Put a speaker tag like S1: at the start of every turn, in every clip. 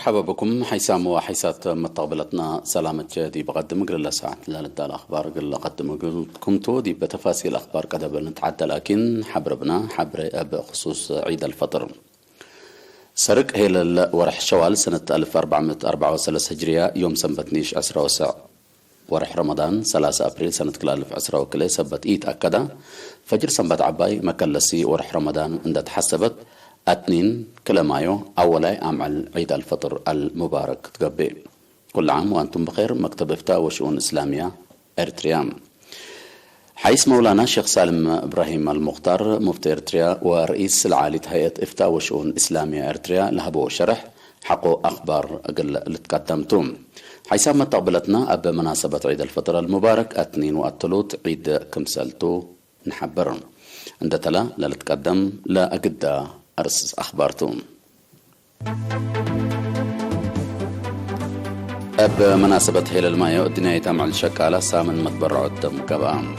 S1: مرحبا بكم حيسام وحيسات متقبلتنا سلامة جدي بقدم قل ساعة للدال الأخبار قل قدم لكم دي بتفاصيل الأخبار كذا نتعدى لكن حبربنا بخصوص عيد الفطر. سرق هي ورح شوال سنة 1434 هجرية يوم سنبتنيش 10 ورح رمضان 3 أبريل سنة 2010 سبت إيت أكدا فجر سنبت عباي مكلسي ورح رمضان عند تحسبت أتنين كلامايو أولاي أعمل عيد الفطر المبارك تقبي كل عام وأنتم بخير. مكتب إفتاء وشؤون إسلامية إريتريا حيث مولانا الشيخ سالم إبراهيم المختار مفتي إريتريا ورئيس العالي هيئة إفتاء وشؤون إسلامية إريتريا لهبو شرح حقو أخبار أقل اللي تقدمتم حيث ما تقبلتنا بمناسبة عيد الفطر المبارك أتنين وأتلوت عيد كمسلتو نحبر عند تلا للتقدم لا أقدا أرس أخبارتم. بمناسبة هيل المايو الدنيا تعمل شكالة سامن متبرع الدم كبام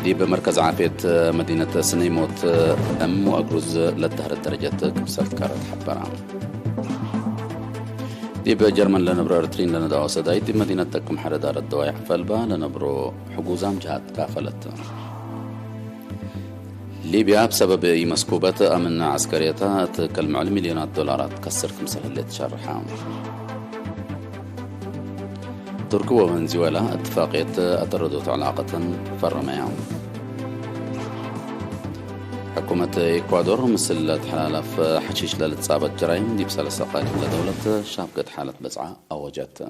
S1: دي بمركز عافية مدينة سنيموت أم وأجرز للدهر الدرجات كبسات كارت حبرام دي بجرمن لنبرو إريترين لندعو سداي دي مدينة تكم حردار الدواء حفلبا لنبرو حجوزام جهات كافلت ليبيا بسبب مسكوبات أمن عسكريتها تكلم على مليونات دولارات كسر كمسة اللي تشرحها. تركيا وفنزويلا اتفاقية أتردت علاقة فرمية. حكومة إكوادور مثل تحالف حشيش للتصابة جرائم دي بسالة سقالي لدولة شابقة حالة بزعة أوجت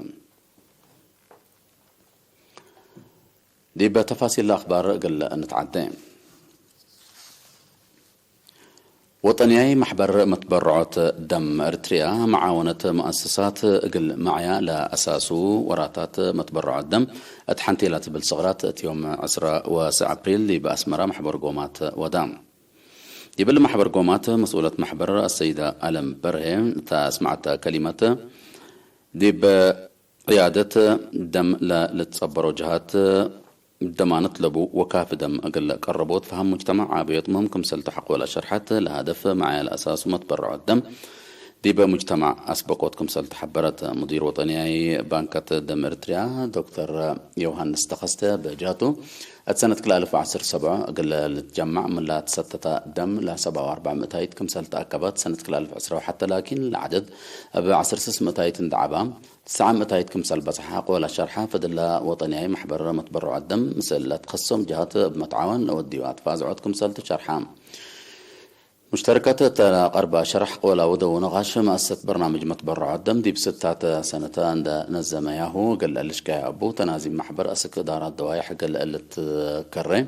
S1: دي بتفاصيل الأخبار قل نتعدين. وطنياي محبر متبرعات دم إريتريا معاونة مؤسسات قل معيا لأساسو وراتات متبرعات دم اتحنتيلات بالصغرات يوم 10 أبريل اللي بأسمرة محبر قومات ودام يبل محبر قومات مسؤولة محبر السيدة ألم برهي تسمعت كلمة دي بقيادة دم لتصبروا جهات دمانة لبو وكاف دم أقل قربوت فهم مجتمع عابيت ممكن سلتحق ولا شرحت لهدف معي الأساس ومتبرع الدم دي بمجتمع أسبقوتكم سلتحبرت مدير وطني بانكة دم إريتريا دكتور يوهانس تخست بجاتو السنة 2017 أقل تجمع من لا تستة دم لا 47 متايت كم سلت أكبات سنة 2010 حتى لكن العدد بعصر 6 متايت اندعبا 9 متايت كم سل بصحاق ولا شرحة فدلا وطني محبر متبرع الدم مثل تقسم جهات بمتعاون وديوات فازعودكم سلت شرحة مشتركات قرب شرح قولا ودو نغاش مؤسسة برنامج متبرع الدم دي بستة سنة عند نزم ياهو قل الاشكاء أبو تنازم محبر أسك إدارات دوايح قل قلت كري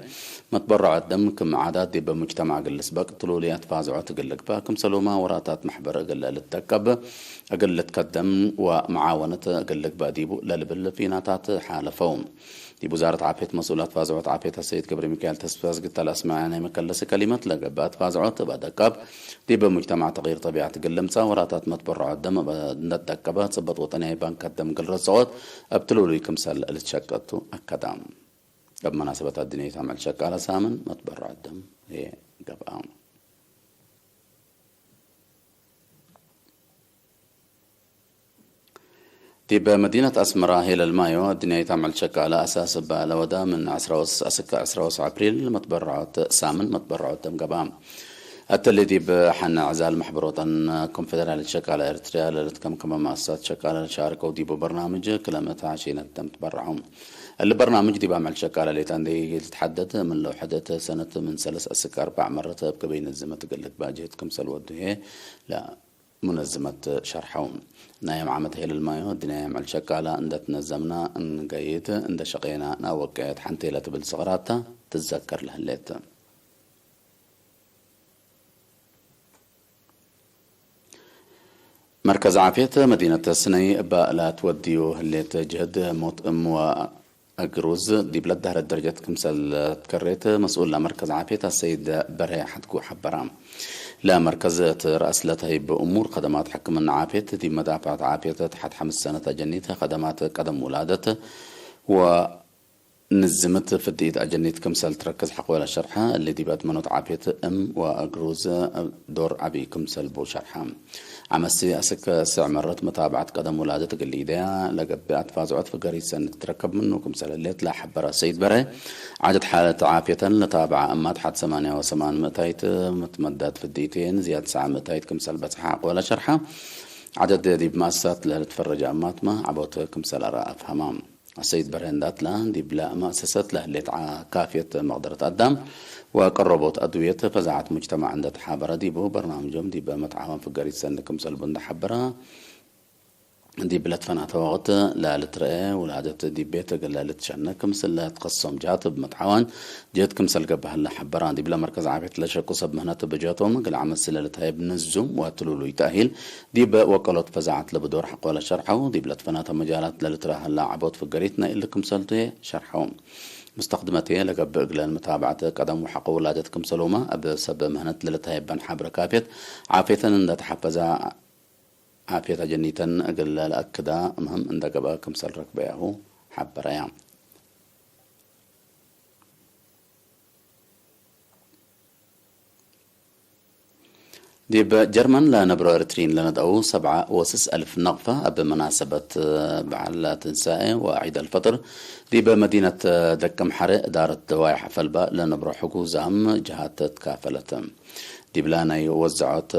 S1: متبرع الدم كم عادات دي بمجتمع قل سبق طلوليات فازعات قل باكم سلوما وراتات محبر قل التكب قل تقدم ومعاونة قل باديبو للبل فيناتات حالفهم دي بوزارة عافية مسؤولات فازعات عافية السيد كبري ميكائيل تسفاز قلت الأسماء يعني مكلس كلمة لقبات فازعات بعدكاب دي بمجتمع تغيير طبيعة قلمسا وراتات متبرع الدم ندكبات صبت وطني بانك الدم قل رصوت ابتلوا لي كمسال اللي تشكتوا أكدام بمناسبة الدنيا تعمل شك على سامن متبرع الدم هي قبام دي بمدينة أسمرة هي للمايو الدنيا تعمل شك على أساس بالودا من 10 أبريل متبرعات سامن متبرعات دم قبام التلدي بحنا عزال محبروطا كونفدرالية شك على إريتريا لتكم كما مؤسسات شك على شاركوا دي ببرنامج كلمة عشينة تم تبرعهم البرنامج دي بعمل شك على ليتان دي تتحدث من لو حدث سنة من 3 4 مرات بكبين الزمة تقلك باجهتكم سلوده لا منظمة شرحهم نايم عمد هيل المايو دي نايم على شكالة عند تنظمنا ان قيت عند شقينا ناوكيت حنتيلة بالصغراتا تتذكر لهالليت مركز عافية مدينة السني لا توديو هالليت جهد موت ام وأجروز دي بلاد دهر الدرجة كمسل تكريت مسؤول لمركز عافية السيد برهي حدكو حبرام لا مركز رأس لتهي بأمور خدمات حكم العافية دي مدافعة عافية تحت 5 سنة جنيتها خدمات قدم ولادته و نزمت في الدقيقة أجنيت كمسل تركز حقولا شرحة اللي دي بات منوط عبيت وأجروز دور عبي كمسل بو شرحة عمسي أسك سع مرات متابعة قدم ولادة قليدة لقبات فازعت في قرية سنة تركب منه كمسل اللي تلا حبرا سيد بري عدد حالة عافية لتابعة أمات حد 8 متايت متمدد في الدقيقتين زيادة 9 متايت كمسل بسحة حقولا شرحة عدد دي بمؤسسات اللي تفرج أمات ما عبوت كمسل أرى أفهمام السيد برهندات لان دي بلا مؤسسات له اللي كافية مقدرة قدام وقربت أدوية فزعت مجتمع عند تحابرة دي بو برنامجهم دي بمتعاون في قرية سنكم سلبون حبرة دي بلاد فنات وقت لا لترقى ولادت دي بيت قال لتشنة كمسل تقسم جات بمتعاون جات كمسل قبها اللي حبران دي بلا مركز عافية لشكو سب مهنات بجاتهم قال عمل سلالة هاي بنزم وتلولو يتأهيل دي وقلت فزعت لبدور حق ولا شرحه دي بلاد فنات مجالات لترها هلا عبود في قريتنا إلا كمسلتي شرحهم مستخدمتي لقب إقلال متابعة قدم وحق ولادتكم سلومة بسبب مهنة للتهيب بن حبر كافية عافية إن تحفز عافية جنيتا أقل الأكدا مهم إن دقبا كمسل ركبيه حبر يام ديب جرمن لنبرو إرترين لندعو 7,000 نقفة بمناسبة بعل تنساء وعيد الفطر ديب مدينة دكم حرق دارت دواي حفلبا لنبرو حقو زام جهات تكافلت ديب لانا يوزعت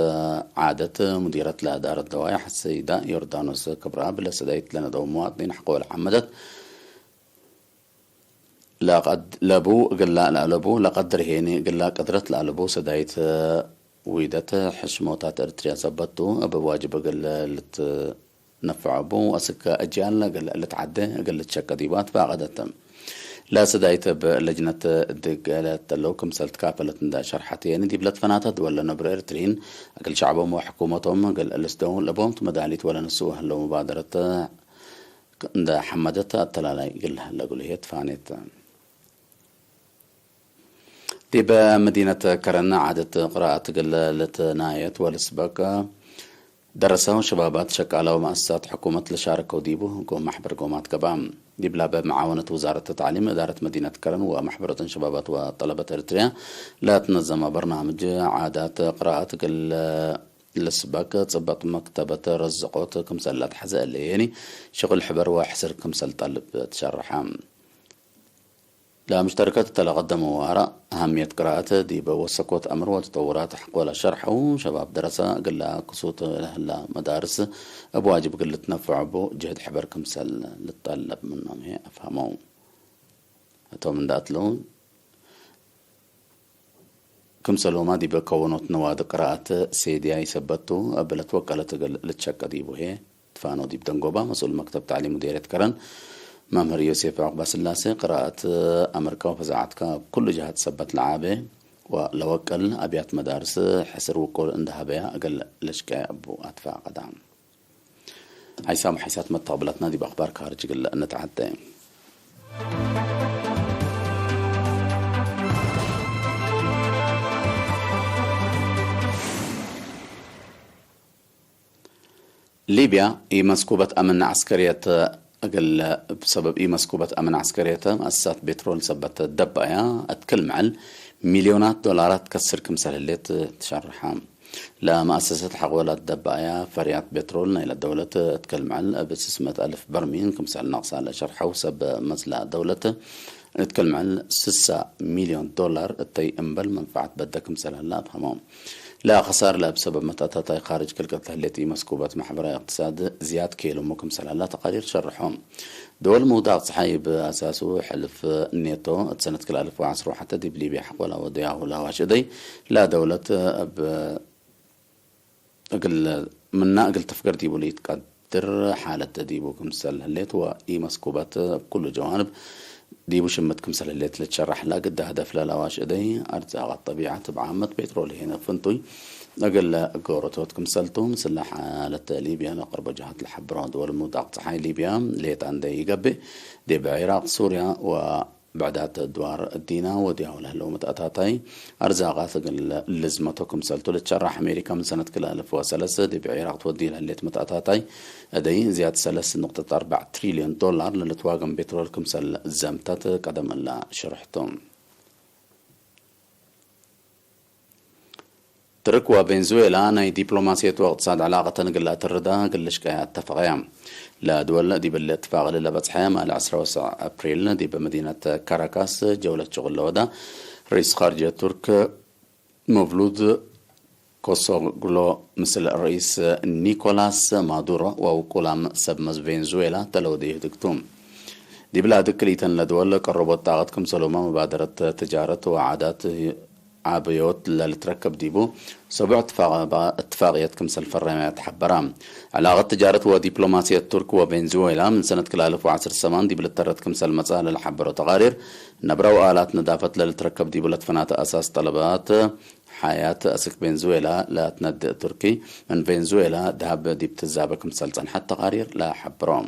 S1: عادة مديرة لا دار الدواي السيدة يوردانوس كبرى بلا سدايت لندعو مواطنين حقوق الحمدت لقد لابو قلا لابو لقد رهيني قلا قدرت لابو سدايت ويدت حشموتات ارتريا زبطو بواجب قال نفع بو اسك اجيال قال تعدى قال تشك ديبات فقدت لا سدايت بلجنة قالت لو كمسلت كافلت ندا شرحتين دي بلاد فناتد ولا نبر ارترين قال شعبهم وحكومتهم قال الاسدون لبوم مداليت ولا نسوه لو مبادرة ندا حمدت التلالاي قال هلا قول هي تفانيت دي بمدينة كرنا عادت قراءة قلة نايت والسباق درسوا شبابات شكالة ومؤسسات حكومة لشاركوا ديبو قوم محبر قومات كبام دي بلا بمعاونة وزارة التعليم إدارة مدينة كرن ومحبرة شبابات وطلبة إريتريا لا تنظم برنامج عادات قراءة السباق تصبت مكتبة رزقوت كمسلات حزق اللي يعني شغل حبر وحسر كمسل طالب تشرحام لا مشتركات تلقدموا وراء أهمية قراءة دي بوسكوت أمر وتطورات حقولا شرح وشباب دراسة قل كسوت لهلا مدارس أبواجب قل تنفع بو جهد حبر كمسل للطالب منهم هي أفهموا أتو من داتلون كمسلوا ما دي بكونوت نواد قراءة سيدي يثبتوا قبل توكلت قل لتشك دي بو هي تفانو دي بدنقوبا مسؤول مكتب تعليم مديرية كرن مامر يوسف عقبة سلاسي قراءة أمريكا وفزاعتك كل جهات سبت العابة ولوكل أبيات مدارس حسر وكل عندها بها أقل لشكا أبو أدفع قدام هاي حيسات متقبلتنا دي بأخبار خارج قل نتعدى ليبيا هي مسكوبة أمن عسكرية أقل بسبب مسكوبة أمن عسكرية مؤسسات بترول سبت الدبايا أتكلم عن مليونات دولارات كسر كمسال اللي تشرحها لا مؤسسة حقولات دبايا فريات بترول إلى الدولة أتكلم عن بسسمة 1000 برميل كمسال ناقصة على شرحه وسب مزلة دولة نتكلم عن 6 مليون دولار التي أمبل منفعة بدك كمسال هلا بهمام لا خسارة لا بسبب متأتى خارج كل قتلة التي مسكوبة محبرة اقتصاد زياد كيلو ممكن سنة لا تقارير شرحهم دول موضوع صحيب أساسه حلف النيتو سنة كل 2010 حتى دي بليبيا ولا وضيعه ولا واشدي لا دولة أقل من أقل تفكر دي بولي تقدر حالة ديبو كمسل هليت وإي مسكوبات بكل جوانب ديبو شمت كمسل هليت لتشرح لا قد هدف لا لواش إدي أرزاق الطبيعة بعامة بترول هنا فنتوي أقل قورتوت كمسلتو مثل حالة ليبيا لقرب جهات الحبرة دول الموضوع صحي ليبيا ليت عندي يقبي دي بعراق سوريا و بعدات دوار الدينا ودياول هلو متأتاتاي أرزاقات لزمتكم سلتو لتشرح أمريكا من سنة كلا 2003 دي بعراق تودي لهليت متأتاتاي أدي زيادة 3.4 تريليون دولار للتواقم بترول كمسل زمتات قدم الله شرحتهم تركوا فنزويلا ناي دبلوماسية واقتصاد علاقة قلات الردا قلش كايا اتفاقيا لا دول دي بالاتفاق اللي بتصحيا مع 10 أبريل دي بمدينة كاراكاس جولة شغل لودا رئيس خارجية ترك مولود كوسوغلو مثل الرئيس نيكولاس مادورو ووكولام سبمز فنزويلا تلودي دكتوم دي بلاد كليتن لدول قربت طاقتكم سلوما مبادرة تجارة وعادات عابيوت للتركب ديبو سبع اتفاقية كمسل فرمات حبرام علاقة تجارة ودبلوماسية ترك وفنزويلا من سنة 2010 دي بلترت كمسل مسألة الحبر وتقارير نبرو آلات نظافة للتركب ديبو لتفنات أساس طلبات حياة أسك فنزويلا لا تند تركي من فنزويلا ذهب دي بتزابة كمسل حتى تقارير لا حبرام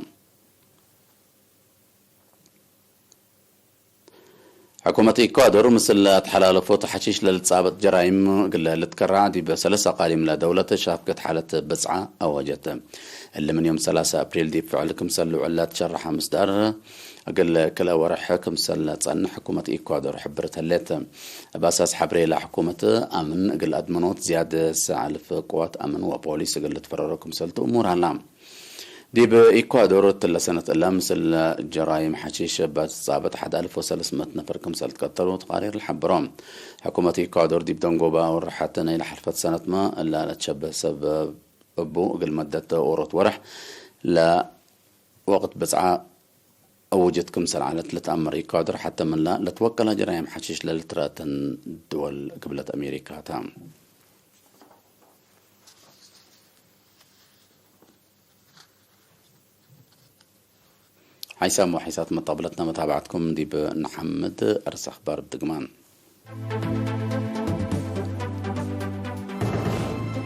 S1: حكومة إكوادور مثل تحالفو تحشيش للتصابت جرائم قلها لتكرع دي بسلسة قادم لدولة شافكت حالة بزعة أوجت اللي من يوم 3 أبريل دي فعل كمسل وعلات تشرح مصدر أقل كلا ورح كمسل تصن حكومة إكوادور حبرت هلت بأساس حبري لحكومة أمن قل أدمنوت زيادة ساعة في قوات أمن وبوليس قل تفرروا كمسل أمور هلام دي بإكوادور تلا سنة إلا مثل جرائم حشيش بتصابت 1300 نفر كمسل تقتلوا تقارير الحبرام حكومة إكوادور دي بدنقوبا ورحتنا إلى حلفة سنة ما إلا تشبه سبب أبو قل مدة أوروت ورح لا وقت بسعى أوجد كمسل على 3 أمر إكوادور حتى من لا لتوكل جرائم حشيش للتراتن دول قبلة أمريكا تام حيسام وحيسات مطابلتنا متابعتكم دي بنحمد أرس أخبار بدقمان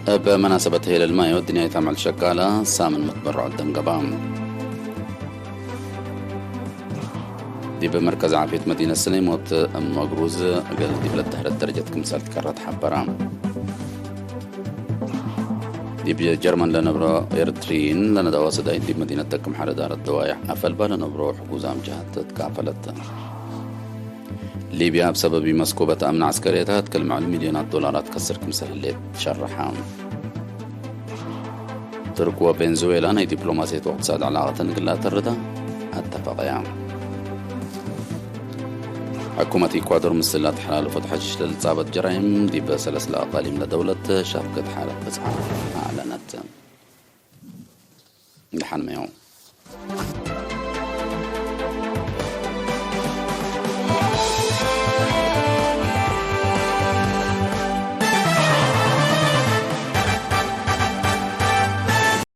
S1: بمناسبة هيل المايو الدنيا تعمل شغالة سامن متبرع الدم قبام دي بمركز عافية مدينة سليموت مقروز قال دي بلد تحرد درجة كمسال تكرت حبرام دي بجرمن لنبرو إرترين لنا دواسة داين دي مدينة تكم حال دار الدوايح أفل بلا نبرو حقوزام جهات تكافلت ليبيا بسبب مسكوبة أمن عسكريتها تكلم على مليونات دولارات كسر كمسل اللي تشرحها ترك وفنزويلا ناي دبلوماسية واقتصاد علاقة نقلات الردا اتفاقيا حكومة إكوادور مسلات حلال وفتحش للتصابة جرائم دي بسلسلة أقاليم لدولة شافكت حالة بسعة أعلنت لحن ميوم